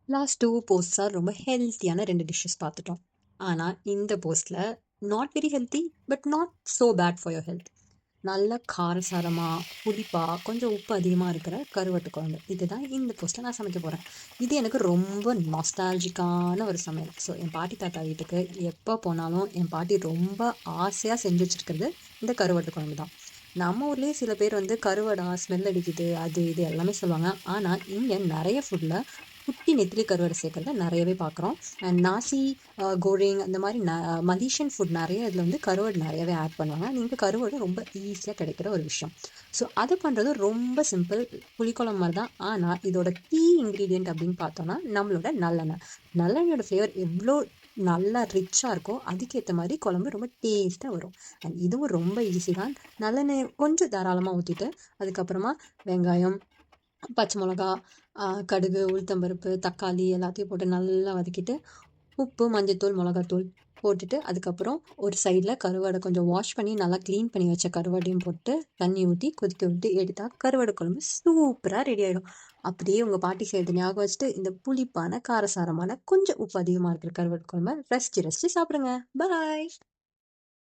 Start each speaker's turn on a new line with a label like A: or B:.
A: Last 2 போஸ்ட்ஸா ரொம்ப ஹெல்த்தியான 2 dishes பார்த்துட்டோம். ஆனா, இந்த போஸ்ட்ல not very healthy, but not so bad for your health. நல்ல காரசாரமா, புளிப்பா, கொஞ்சம் உப்பு அதிகமா இருக்கிற கருவாட்டு குழம்பு. இதுதான் இந்த போஸ்ட்ல நான் சமைக்க போறேன். இது எனக்கு ரொம்ப நாஸ்டால்ஜிக்கான ஒரு சமையல். ஸோ, என் பாட்டி தாத்தா வீட்டுக்கு எப்போ போனாலும் என் பாட்டி ரொம்ப ஆசையா செஞ்சு வச்சிருக்கிறது இந்த கருவாட்டு குழம்பு தான். நம்ம ஊர்லயே சில பேர் வந்து கருவாடா ஸ்மெல் அடிக்குது, அது இது எல்லாமே சொல்லுவாங்க. ஆனா, இங்க நெறைய ஃபுட்ல குட்டி நெத்திலி கருவாடு சேர்க்கறத நெறையவே பார்க்குறோம். அண்ட் நாசி, கோரிங் அந்த மாரி மலேசியன் ஃபுட் நெறைய இதில வந்து கருவாடு நெறையவே ஆட் பண்ணுவாங்க. இங்க கருவாடு ரொம்ப ஈஸியா கிடைக்கிற ஒரு விஷயம். ஸோ அது பண்றது ரொம்ப சிம்பிள். புளிக்குழம்பு மாரி தான். ஆனா, இதோட கீ இன்கிரீடியன்ட் அப்படின்னு பார்த்தோம்னா, நம்மளோட நல்லெண்ணெய். நல்லெண்ணெயோட ஃப்ளேவர் எவ்ளோ நல்லா ரிச்சா இருக்கோ, அதுக்கேத்த மாரி குழம்பு ரொம்ப டேஸ்ட்டா வரும். அண்ட் இதுவும் ரொம்ப ஈஸி தான். நல்லெண்ணெய கொஞ்சம் தாராளமா ஊத்திட்டு, அதுக்கப்புறமா வெங்காயம், பச்சை மிளகா, கடுகு, உளுத்தம்பருப்பு, தக்காளி எல்லாத்தையும் போட்டு நல்லா வதக்கிட்டு, உப்பு, மஞ்சத்தூள், மிளகாத்தூள் போட்டுட்டு, அதுக்கப்புறம் ஒரு சைடில் கருவாடை கொஞ்சம் வாஷ் பண்ணி நல்லா க்ளீன் பண்ணி வச்ச கருவாடையும் போட்டு தண்ணி ஊற்றி கொதிக்க விட்டு எடுத்தா கருவாடு குழம்பு சூப்பராக ரெடி ஆகிடும். அப்படியே உங்கள் பாட்டி செய்யறது ஞாபகம் வச்சுட்டு இந்த புளிப்பான காரசாரமான கொஞ்சம் உப்பு அதிகமாக இருக்கிற கருவாடு குழம்பை ரசிச்சு ரசிச்சு சாப்பிடுங்க. பாய்.